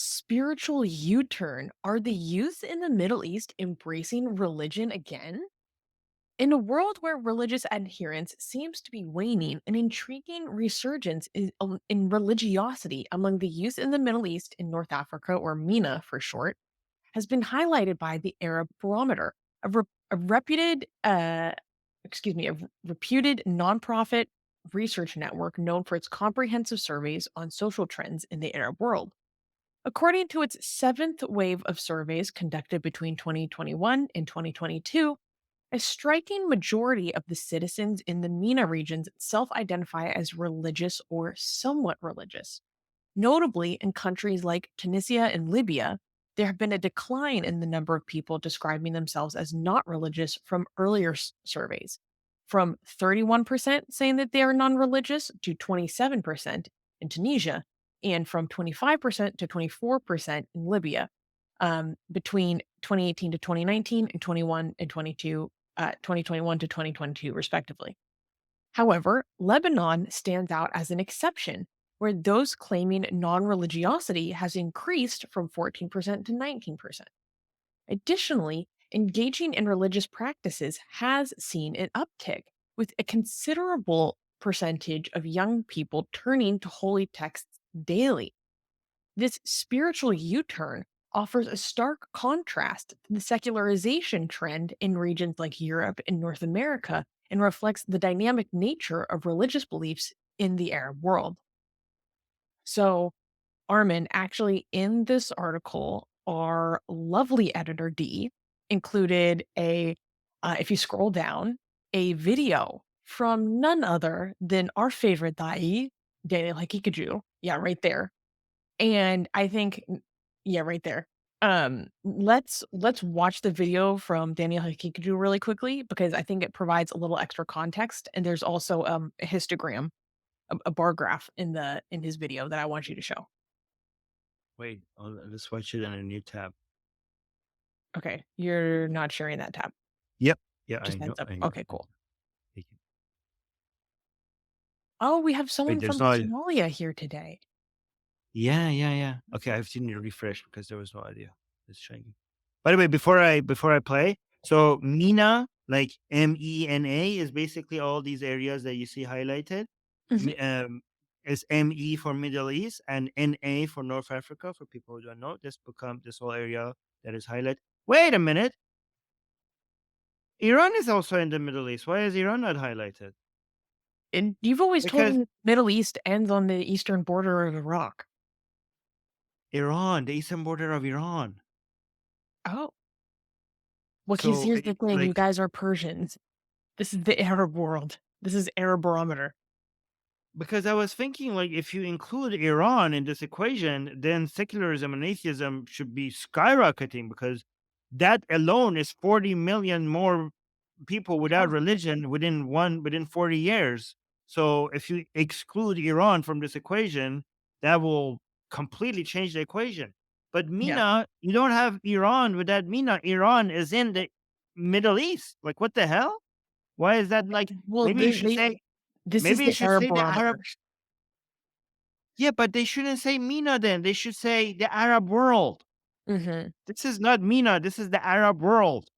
spiritual U turn. Are the youth in the Middle East embracing religion again? In a world where religious adherence seems to be waning, an intriguing resurgence in religiosity among the youth in the Middle East in North Africa, or MENA for short, has been highlighted by the Arab Barometer, a reputed, reputed nonprofit research network known for its comprehensive surveys on social trends in the Arab world. According to its seventh wave of surveys conducted between 2021 and 2022, a striking majority of the citizens in the MENA regions self identify as religious or somewhat religious. Notably, in countries like Tunisia and Libya, there have been a decline in the number of people describing themselves as not religious from earlier surveys, from 31% saying that they are non religious to 27% in Tunisia, and from 25% to 24% in Libya, between 2018 to 2019 and 21 and 2021 to 2022, respectively. However, Lebanon stands out as an exception, where those claiming non religiosity has increased from 14% to 19%. Additionally, engaging in religious practices has seen an uptick, with a considerable percentage of young people turning to holy texts daily. This spiritual U turn offers a stark contrast to the secularization trend in regions like Europe and North America and reflects the dynamic nature of religious beliefs in the Arab world. So, Armin, actually, in this article, our lovely editor D included if you scroll down, a video from none other than our favorite Dai, Daniel Hakikaju. Yeah, right there. And I think yeah, right there. Let's watch the video from Daniel Hakikaju really quickly because I think it provides a little extra context, and there's also, a histogram, a bar graph in his video that I want you to show. Wait, let's watch it in a new tab. Okay, you're not sharing that tab. Yep. Yeah, I Just know. heads up. I know. Okay, I know. cool. Thank you. Oh, we have Wait, someone there's from no idea. Somalia here today. Yeah, yeah, yeah. Okay, I've seen you refresh because there was no idea. It's shiny. By the way, before I play, so MENA, like MENA, is basically all these areas that you see highlighted. Mhm. Mi- Um, is ME for Middle East and NA for North Africa. For people who don't know, this whole area that is highlighted. Wait a minute, Iran is also in the Middle East. Why is Iran not highlighted? And you've always told Because me Middle East ends on the eastern border of Iraq. Iran, the eastern border of Iran. Oh. Well, because So, here's the thing, you like, guys are Persians. This is the Arab world. This is Arab Barometer. because I was thinking, like, if you include Iran in this equation, then secularism and atheism should be skyrocketing because that alone is 40 million more people without Yeah. religion within 40 years. So if you exclude Iran from this equation, that will completely change the equation. But Yeah. MENA, you don't have Iran with that MENA. Iran is in the Middle East. Like, what the hell? Why is that? Like, Well, maybe you should say this is maybe you the should Arab say the Arab. Barometer. Yeah, but they shouldn't say MENA then. They should say the Arab world. Mhm. This is not MENA. This is the Arab world.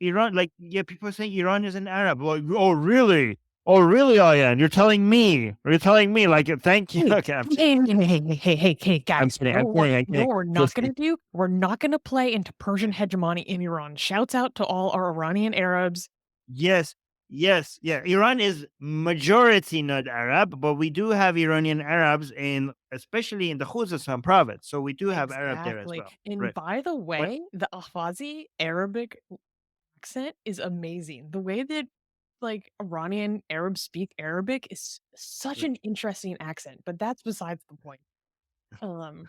Iran, like, yeah, people say Iran is an Arab. Like, oh, really? Oh, really, Ayan? You're telling me? You're telling me? Like, thank you. Hey, Okay, hey, I'm guys. kidding. You know I'm what kidding. I'm you know kidding. what we're not Just gonna do? We're not gonna play into Persian hegemony in Iran. Shouts out to all our Iranian Arabs. yes, yes, yeah. Iran is majority not Arab, but we do have Iranian Arabs in, especially in the Khuzestan province. So we do have Arab there as Exactly. well. And Right. by the But way, the Ahwazi Arabic accent is amazing. The way that like Iranian Arabs speak Arabic is such right. an interesting accent, but that's besides the point. Um,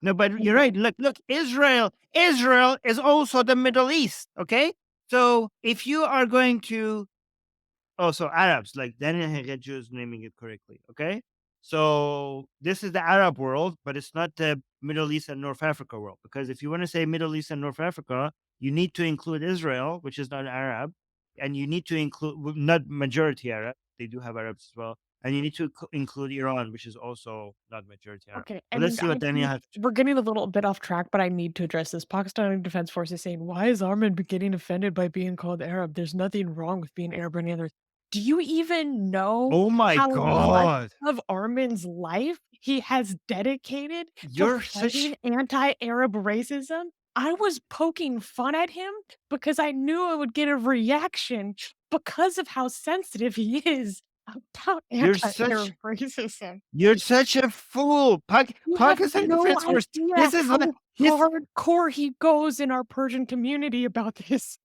No, but you're anyway. right. Look, Israel is also the Middle East. Okay, so if you are going to also Arabs, like Daniel Hegeju is naming it correctly. Okay, so this is the Arab world, but it's not the Middle East and North Africa world because if you want to say Middle East and North Africa, you need to include Israel, which is not Arab, and you need to include not majority Arab. They do have Arabs as well, and you need to include Iran, which is also not majority Arab. Okay, But let's and see what Daniel has. we're getting a little bit off track, but I need to address this. Pakistani Defense Force is saying, "Why is Armin getting offended by being called Arab? There's nothing wrong with being Arab or any other." Do you even know Oh my how much god, of Armin's life he has dedicated to you're fighting such anti-Arab racism? I was poking fun at him because I knew I would get a reaction because of how sensitive he is about you're anti-Arab such racism. you're such a fool. You have Pakistan no Defense Force. This idea is how this. hardcore he goes in our Persian community about this.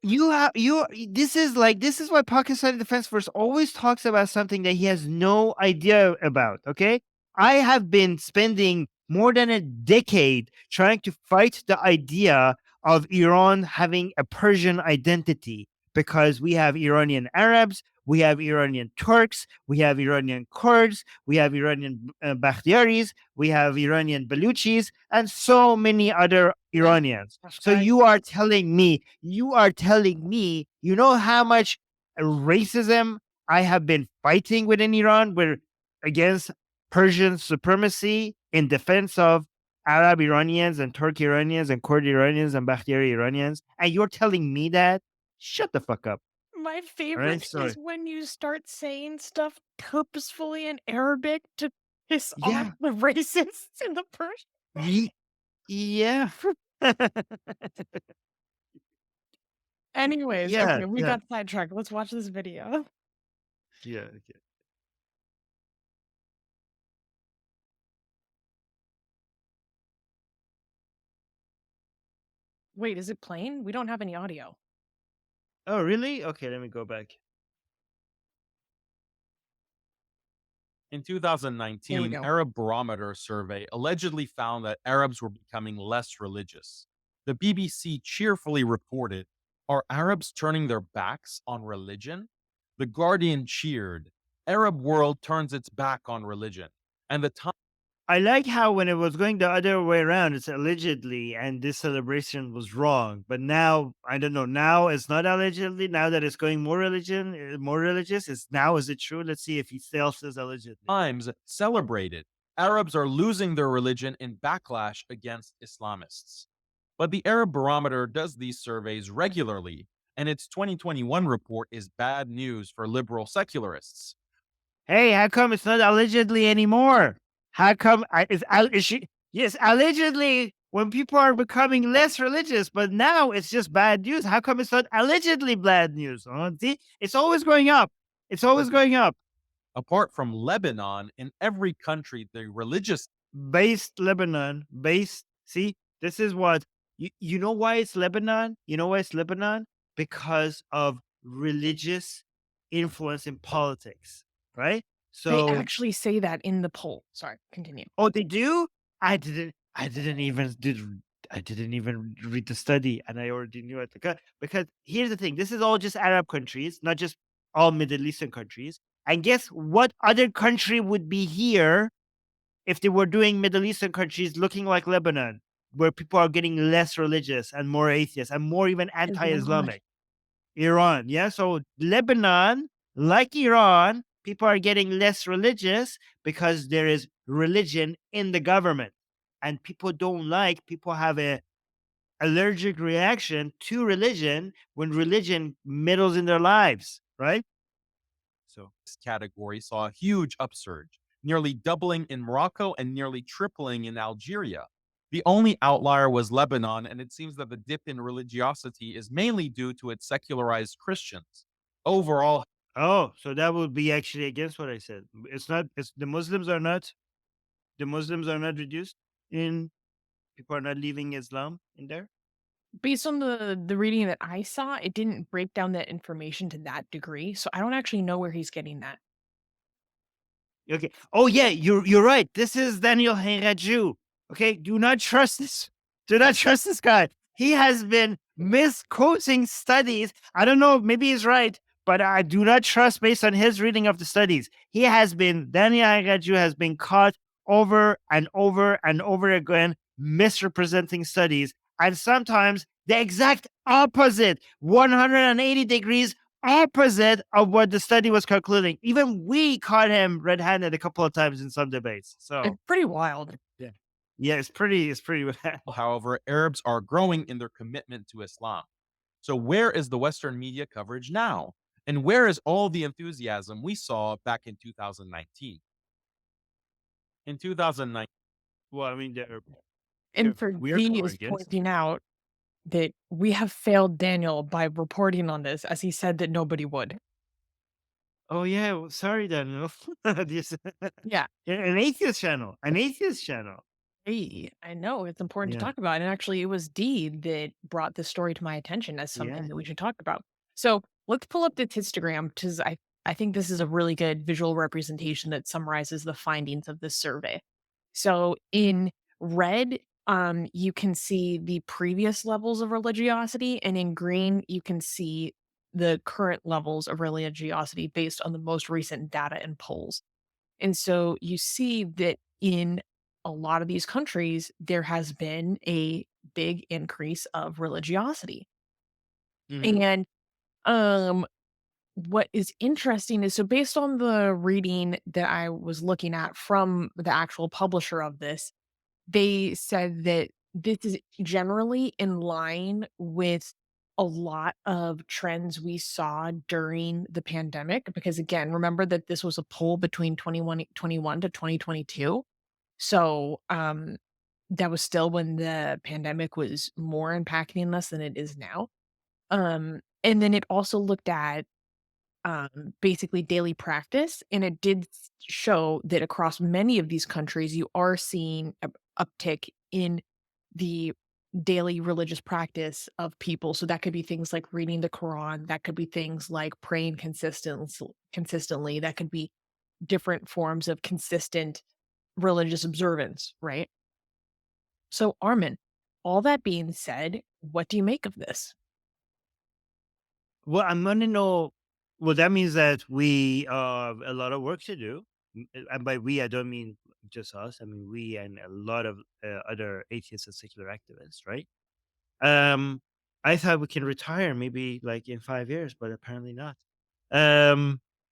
You have you. This is why Pakistan Defense Force always talks about something that he has no idea about. Okay, I have been spending more than a decade trying to fight the idea of Iran having a Persian identity because we have Iranian Arabs, we have Iranian Turks, we have Iranian Kurds, we have Iranian Bakhtiaris, we have Iranian Baluchis, and so many other Iranians. So Hashtag. you know how much racism I have been fighting within Iran, where against Persian supremacy in defense of Arab Iranians and Turk Iranians and Kurd Iranians and Bakhtiyari Iranians, and you're telling me that? Shut the fuck up. My All right, favorite is sorry. when you start saying stuff purposefully in Arabic to piss off Yeah. the racists in the Persian. Ye- yeah. Anyways, Yeah. okay, we Yeah. got sidetracked. Let's watch this video. Yeah. Okay. Wait, is it playing? We don't have any audio. Oh, really? Okay, let me go back. In Here we 2019, go. Arab Barometer survey allegedly found that Arabs were becoming less religious. The BBC cheerfully reported, "Are Arabs turning their backs on religion?" The Guardian cheered, "Arab world turns its back on religion." And the I like how when it was going the other way around, it's allegedly, and this celebration was wrong. But now, I don't know. Now it's not allegedly. Now that it's going more religious, is now is it true? Let's see if he still says allegedly. Times celebrated Arabs are losing their religion in backlash against Islamists. But the Arab Barometer does these surveys regularly, and its 2021 report is bad news for liberal secularists. Hey, how come it's not allegedly anymore? How come is she? Yes, allegedly when people are becoming less religious, but now it's just bad news. How come it's not allegedly bad news? Oh, see, it's always going up. It's always going up. Apart from Lebanon, in every country, the religious Based Lebanon, based. See, this is what you know why it's Lebanon? You know why it's Lebanon? Because of religious influence in politics, right? They So, actually say that in the poll. Sorry, continue. oh, they do? I didn't even did I didn't even read the study, and I already knew it because here's the thing: this is all just Arab countries, not just all Middle Eastern countries. And guess what other country would be here if they were doing Middle Eastern countries looking like Lebanon, where people are getting less religious and more atheist and more even Iran. anti-Islamic? Iran, yeah. So Lebanon, like Iran, people are getting less religious because there is religion in the government, and people have a allergic reaction to religion when religion meddles in their lives, right? so this category saw a huge upsurge, nearly doubling in Morocco and nearly tripling in Algeria. The only outlier was Lebanon, and it seems that the dip in religiosity is mainly due to its secularized Christians. Overall, Oh, so that would be actually against what I said. It's not. It's the Muslims are not reduced in people are not leaving Islam in there. Based on the reading that I saw, it didn't break down that information to that degree, so I don't actually know where he's getting that. Okay. Oh yeah, you're right. This is Daniel Henraju. Okay, do not trust this. Do not trust this guy. He has been misquoting studies. I don't know, maybe he's right, but I do not trust based on his reading of the studies. Daniel Henraju has been caught over and over and over again misrepresenting studies, and sometimes the exact opposite, 180 degrees opposite of what the study was concluding. Even we caught him red-handed a couple of times in some debates. It's So pretty wild. yeah, yeah, it's pretty bad. However, Arabs are growing in their commitment to Islam. So, where is the Western media coverage now? And where is all the enthusiasm we saw back in 2019? In 2019, Well, I mean, And for we are D going is against. pointing out that we have failed Daniel by reporting on this, as he said that nobody would. Oh yeah, well, sorry, Daniel. This, Yeah. an atheist channel, an atheist channel. Hey, I know it's important to Yeah, talk about. And actually, it was Dee that brought this story to my attention as something yeah. that we should talk about. So let's pull up this histogram because I think this is a really good visual representation that summarizes the findings of this survey. So in red, you can see the previous levels of religiosity, and in green, you can see the current levels of religiosity based on the most recent data and polls. And so you see that in a lot of these countries, there has been a big increase of religiosity. Hmm. And um, what is interesting is so based on the reading that I was looking at from the actual publisher of this, they said that this is generally in line with a lot of trends we saw during the pandemic. Because again, remember that this was a poll between 21 to 2022. So that was still when the pandemic was more impacting us than it is now. And then it also looked at basically daily practice. And it did show that across many of these countries, you are seeing a uptick in the daily religious practice of people. So that could be things like reading the Quran, that could be things like praying consistently, that could be different forms of consistent religious observance, right? So Armin, all that being said, what do you make of this? Well, I'm gonna know. Well, that means that we have a lot of work to do. And by we, I don't mean just us. I mean we and a lot of other atheists and secular activists, right? Um, I thought we can retire maybe like in 5 years, but apparently not.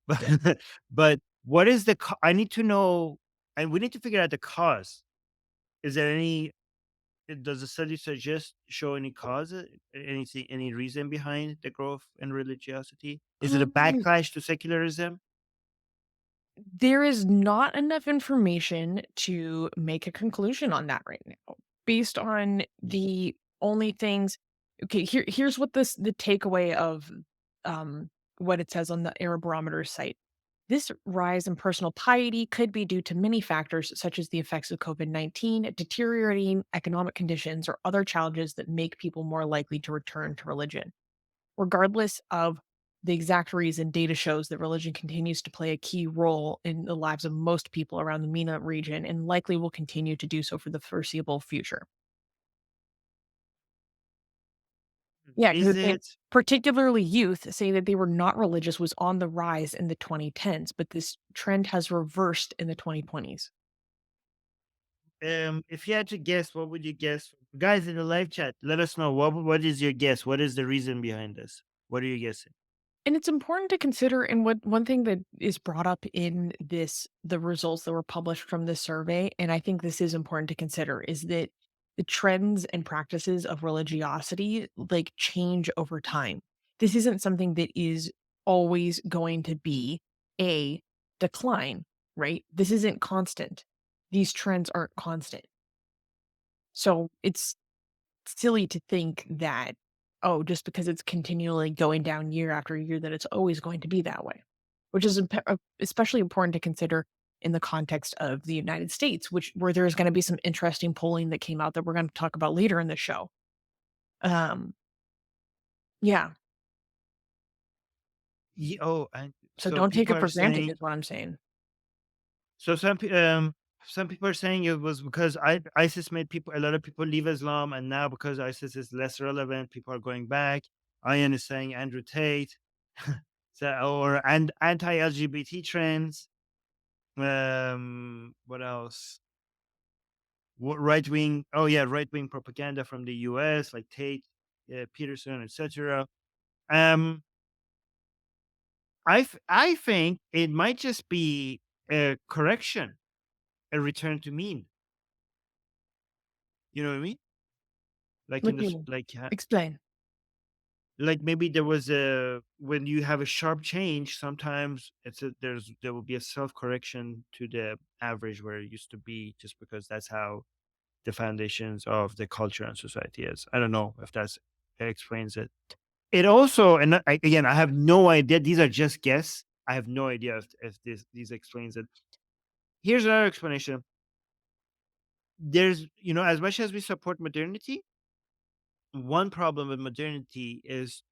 But but what is the? I need to know, and we need to figure out the cause. Is there any? Does the study suggest show any cause, anything, any reason behind the growth in religiosity? Is it a Um, backlash to secularism? There is not enough information to make a conclusion on that right now. Based on the only things okay, here's what the takeaway of what it says on the Arab Barometer site. This rise in personal piety could be due to many factors such as the effects of COVID-19, deteriorating economic conditions, or other challenges that make people more likely to return to religion. Regardless of the exact reason, data shows that religion continues to play a key role in the lives of most people around the MENA region and likely will continue to do so for the foreseeable future. Yeah, because Is it's saying it? particularly youth saying that they were not religious was on the rise in the 2010s, but this trend has reversed in the 2020s. If you had to guess, what would you guess? Guys in the live chat, let us know what is your guess? What is the reason behind this? What are you guessing? And it's important to consider, and what one thing that is brought up in this, the results that were published from this survey, and I think this is important to consider, is that the trends and practices of religiosity like change over time. This isn't something that is always going to be a decline, right? This isn't constant. These trends aren't constant. So it's silly to think that, oh, just because it's continually going down year after year, that it's always going to be that way, which is especially important to consider in the context of the United States, which where there's going to be some interesting polling that came out that we're going to talk about later in the show. Um, yeah, Oh, and so so don't take people it are for granted, saying. is what I'm saying. So some people are saying it was because ISIS made people, a lot of people leave Islam, and now because ISIS is less relevant, people are going back. Ian is saying Andrew Tate, so, or and anti-LGBT trends. What else? Right wing. Oh yeah, right wing propaganda from the U.S. like Tate, Peterson, etc. Um, I think it might just be a correction, a return to mean. You know what I mean? Like What in do you this, mean? Explain. like maybe there was a when you have a sharp change, sometimes there will be a self correction to the average where it used to be, just because that's how the foundations of the culture and society is. I don't know if that explains it. It also, and again, I have no idea. These are just guess. I have no idea if these explains it. Here's another explanation. There's, as much as we support modernity, one problem with modernity is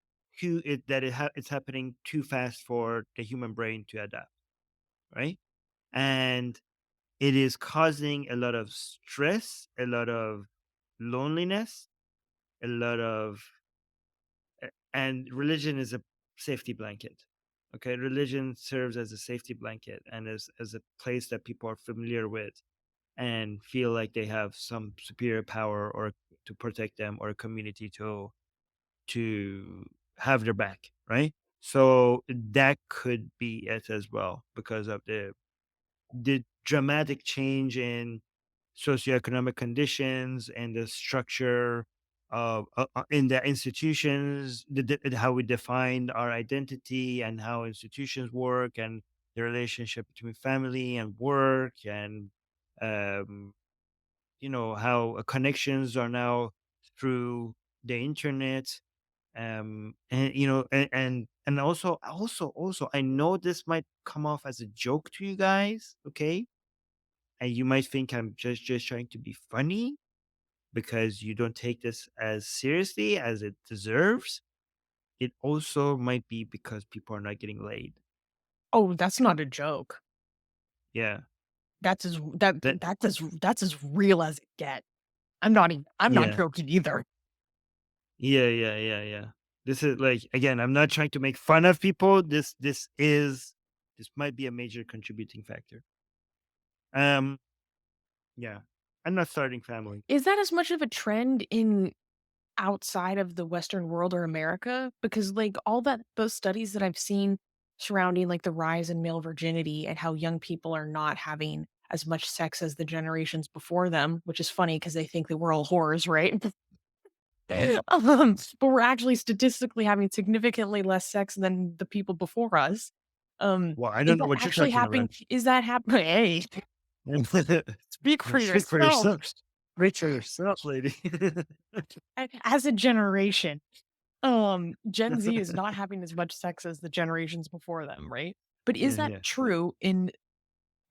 it's happening too fast for the human brain to adapt, right? And it is causing a lot of stress, a lot of loneliness, a lot of and religion is a safety blanket. Okay, religion serves as a safety blanket and as a place that people are familiar with and feel like they have some superior power or to protect them, or a community to have their back, right? So that could be it as well, because of the dramatic change in socioeconomic conditions and the structure of in the institutions, how we define our identity and how institutions work, and the relationship between family and work, and um, how connections are now through the internet. And also I know this might come off as a joke to you guys, okay, and you might think I'm just trying to be funny because you don't take this as seriously as it deserves. It also might be because people are not getting laid. Oh, that's not a joke. Yeah. That That's as real as it get. I'm not yeah. joking either. Yeah. This is like, again, I'm not trying to make fun of people. This might be a major contributing factor. Um yeah. I'm not starting family. Is that as much of a trend in outside of the Western world or America? Because, like, all that those studies that I've seen surrounding, like, the rise in male virginity and how young people are not having as much sex as the generations before them, which is funny because they think that we're all whores, right? But we're actually statistically having significantly less sex than the people before us. Well, I Is don't know that what you're actually talking happening? about. Is that happening? Hey, speak for Speak for yourself. yourself. Speak for yourself, lady. As a generation, Gen Z is not having as much sex as the generations before them, right? But is Yeah, that yeah. true in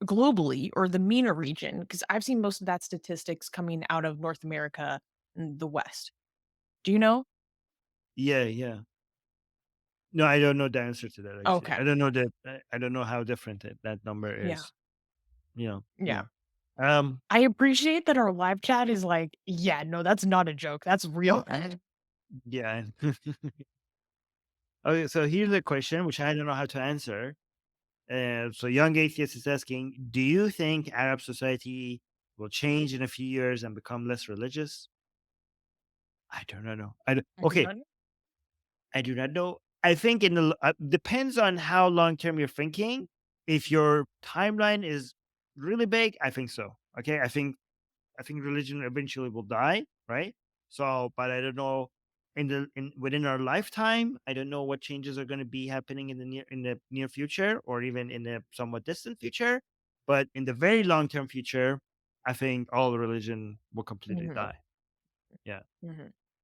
globally or the MENA region? Because I've seen most of that statistics coming out of North America and the West. Do you know? Yeah, yeah. No, I don't know the answer to that, actually. Okay. I don't know how different that number Yeah. is. Yeah. Yeah. Um, I appreciate that our live chat is like, yeah, no, that's not a joke. That's real. yeah. Okay, so here's a question which I don't know how to answer. So Young Atheist is asking, do you think Arab society will change in a few years and become less religious? I don't know. I do Okay, not know. I do not know. I think depends on how long term you're thinking. If your timeline is really big, I think so. Okay, I think religion eventually will die, right? So, but I don't know within our lifetime. I don't know what changes are going to be happening in the near future, or even in the somewhat distant future. But in the very long term future, I think all religion will completely Mhm, die. Yeah. mhm.